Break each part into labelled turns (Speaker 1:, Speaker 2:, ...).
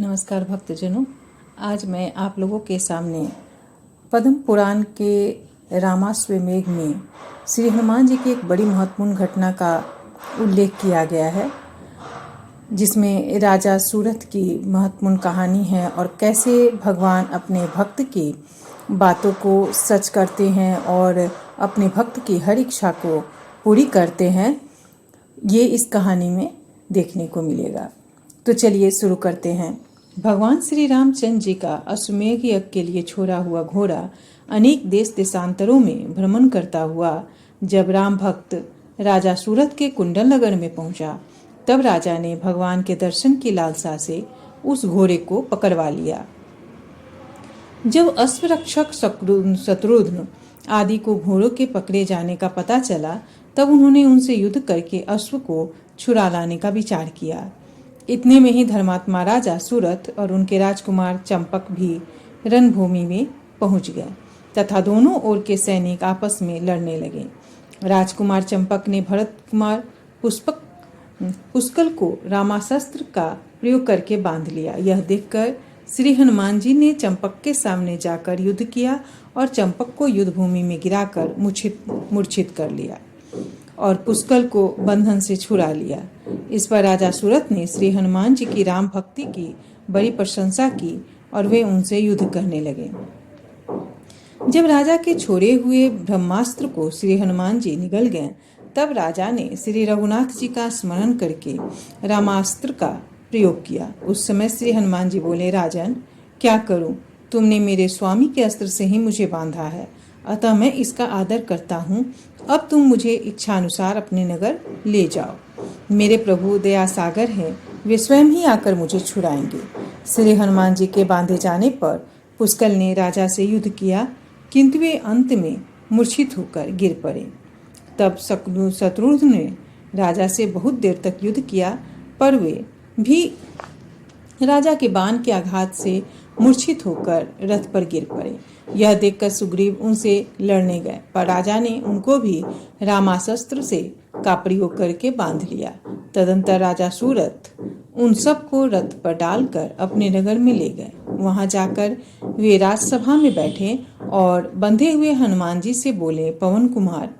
Speaker 1: नमस्कार भक्तजनों, आज मैं आप लोगों के सामने पद्म पुराण के रामाश्वमेध में श्री हनुमान जी की एक बड़ी महत्वपूर्ण घटना का उल्लेख किया गया है, जिसमें राजा सूरत की महत्वपूर्ण कहानी है और कैसे भगवान अपने भक्त की बातों को सच करते हैं और अपने भक्त की हर इच्छा को पूरी करते हैं। ये इस कहानी में देखने को मिलेगा। तो चलिए शुरू करते हैं। भगवान श्री रामचंद्र जी का अश्वमेध यज्ञ के लिए छोड़ा हुआ घोड़ा अनेक देश देशांतरों में भ्रमण करता हुआ जब राम भक्त राजा सूरत के कुंडल नगर में पहुंचा, तब राजा ने भगवान के दर्शन की लालसा से उस घोड़े को पकड़वा लिया। जब अश्वरक्षक शत्रुघ्न आदि को घोड़ों के पकड़े जाने का पता चला, तब उन्होंने उनसे युद्ध करके अश्व को छुड़ा लाने का विचार किया। इतने में ही धर्मात्मा राजा सूरत और उनके राजकुमार चंपक भी रणभूमि में पहुंच गए तथा दोनों ओर के सैनिक आपस में लड़ने लगे। राजकुमार चंपक ने भरत कुमार पुष्कल को रामास्त्र का प्रयोग करके बांध लिया। यह देखकर श्री हनुमान जी ने चंपक के सामने जाकर युद्ध किया और चंपक को युद्ध भूमि में गिराकर मूर्छित कर लिया और पुष्कल को बंधन से छुड़ा लिया। इस पर राजा सूरत ने श्री हनुमान जी की राम भक्ति की बड़ी प्रशंसा की और वे उनसे युद्ध करने लगे। जब राजा के छोड़े हुए ब्रह्मास्त्र को श्री हनुमान जी निगल गए, तब राजा ने श्री रघुनाथ जी का स्मरण करके रामास्त्र का प्रयोग किया। उस समय श्री हनुमान जी बोले, राजन, क्या करूं? तुमने मेरे स्वामी के अस्त्र से ही मुझे बांधा है, अतः मैं इसका आदर करता हूँ। अब तुम मुझे इच्छानुसार अपने नगर ले जाओ। मेरे प्रभु दया सागर हैं, वे स्वयं ही आकर मुझे छुड़ाएंगे। श्री हनुमान जी के बांधे जाने पर पुष्कल ने राजा से युद्ध किया, किंतु वे अंत में मूर्छित होकर गिर पड़े। तब शत्रुघ्न ने राजा से बहुत देर तक युद्ध किया, पर वे भी राजा के बाण के आघात से मूर्छित होकर रथ पर गिर पड़े। यह देखकर सुग्रीव उनसे लड़ने गए, पर राजा ने उनको भी रामास्त्र से का प्रयोग करके बांध लिया। तदंतर राजा सूरत उन सबको रथ पर डालकर अपने नगर में ले गए। वहां जाकर वे राजसभा में बैठे और बंधे हुए हनुमान जी से बोले, पवन कुमार,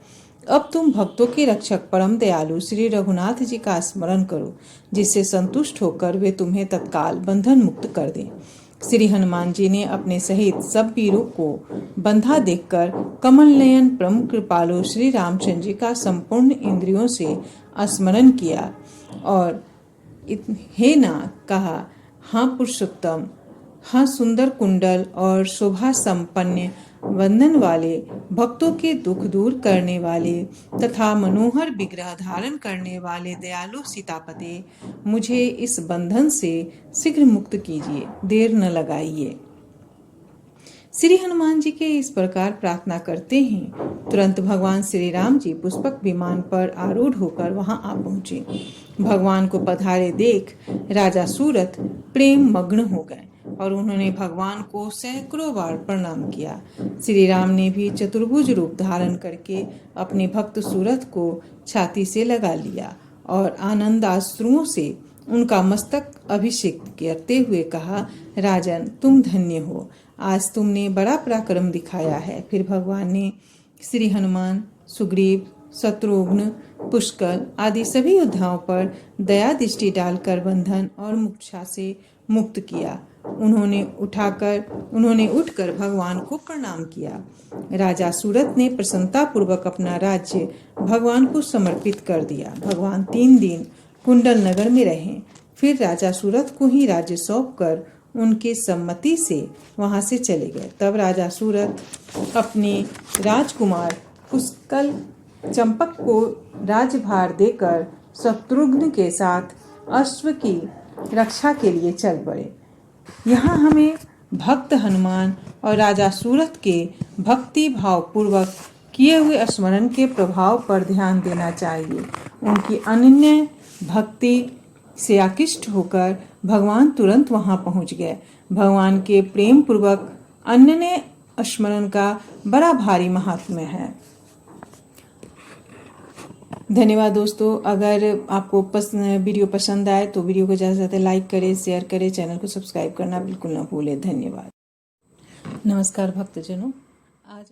Speaker 1: अब तुम भक्तों के रक्षक परम दयालु श्री रघुनाथ जी का स्मरण करो, जिससे संतुष्ट होकर वे तुम्हें तत्काल बंधन मुक्त कर दें। श्री हनुमान जी ने अपने सहित सब वीरों को बंधा देखकर कमल नयन परम कृपालु श्री रामचंद्र जी का संपूर्ण इंद्रियों से स्मरण किया और हे ना कहा, हाँ पुरुषोत्तम, हाँ सुंदर कुंडल और शोभा संपन्न वंदन वाले, भक्तों के दुख दूर करने वाले तथा मनोहर विग्रह धारण करने वाले दयालु सीतापते, मुझे इस बंधन से शीघ्र मुक्त कीजिए, देर न लगाइए। श्री हनुमान जी के इस प्रकार प्रार्थना करते ही तुरंत भगवान श्री राम जी पुष्पक विमान पर आरूढ़ होकर वहां आ पहुंचे। भगवान को पधारे देख राजा सूरत प्रेम मग्न हो गए और उन्होंने भगवान को सैकड़ों बार प्रणाम किया। श्री राम ने भी चतुर्भुज रूप धारण करके अपने भक्त सूरत को छाती से लगा लिया और आनंदाश्रुओं से उनका मस्तक अभिषेक करते हुए कहा, राजन, तुम धन्य हो, आज तुमने बड़ा पराक्रम दिखाया है। फिर भगवान ने श्री हनुमान, सुग्रीव, शत्रुघ्न, पुष्कल आदि सभी योद्धाओं पर दया दृष्टि डालकर बंधन और मूर्छा से मुक्त किया। उन्होंने उठकर भगवान को प्रणाम किया। राजा सूरत ने प्रसन्नता पूर्वक अपना राज्य भगवान को समर्पित कर दिया। भगवान 3 दिन कुंडल नगर में रहे, फिर राजा सूरत को ही राज्य सौंपकर उनके सम्मति से वहां से चले गए। तब राजा सूरत अपने राजकुमार पुष्कल चंपक को राजभार देकर शत्रुघ्न के साथ अश्व की रक्षा के लिए चल पड़े। यहाँ हमें भक्त हनुमान और राजा सूरत के भक्ति भाव पूर्वक किए हुए स्मरण के प्रभाव पर ध्यान देना चाहिए। उनकी अनन्य भक्ति से आकृष्ट होकर भगवान तुरंत वहां पहुंच गए। भगवान के प्रेम पूर्वक अनन्य स्मरण का बड़ा भारी महात्म्य है। धन्यवाद दोस्तों। अगर आपको वीडियो पसंद आए तो वीडियो को ज़्यादा से ज़्यादा लाइक करें, शेयर करें, चैनल को सब्सक्राइब करना बिल्कुल ना भूलें। धन्यवाद। नमस्कार भक्तजनों।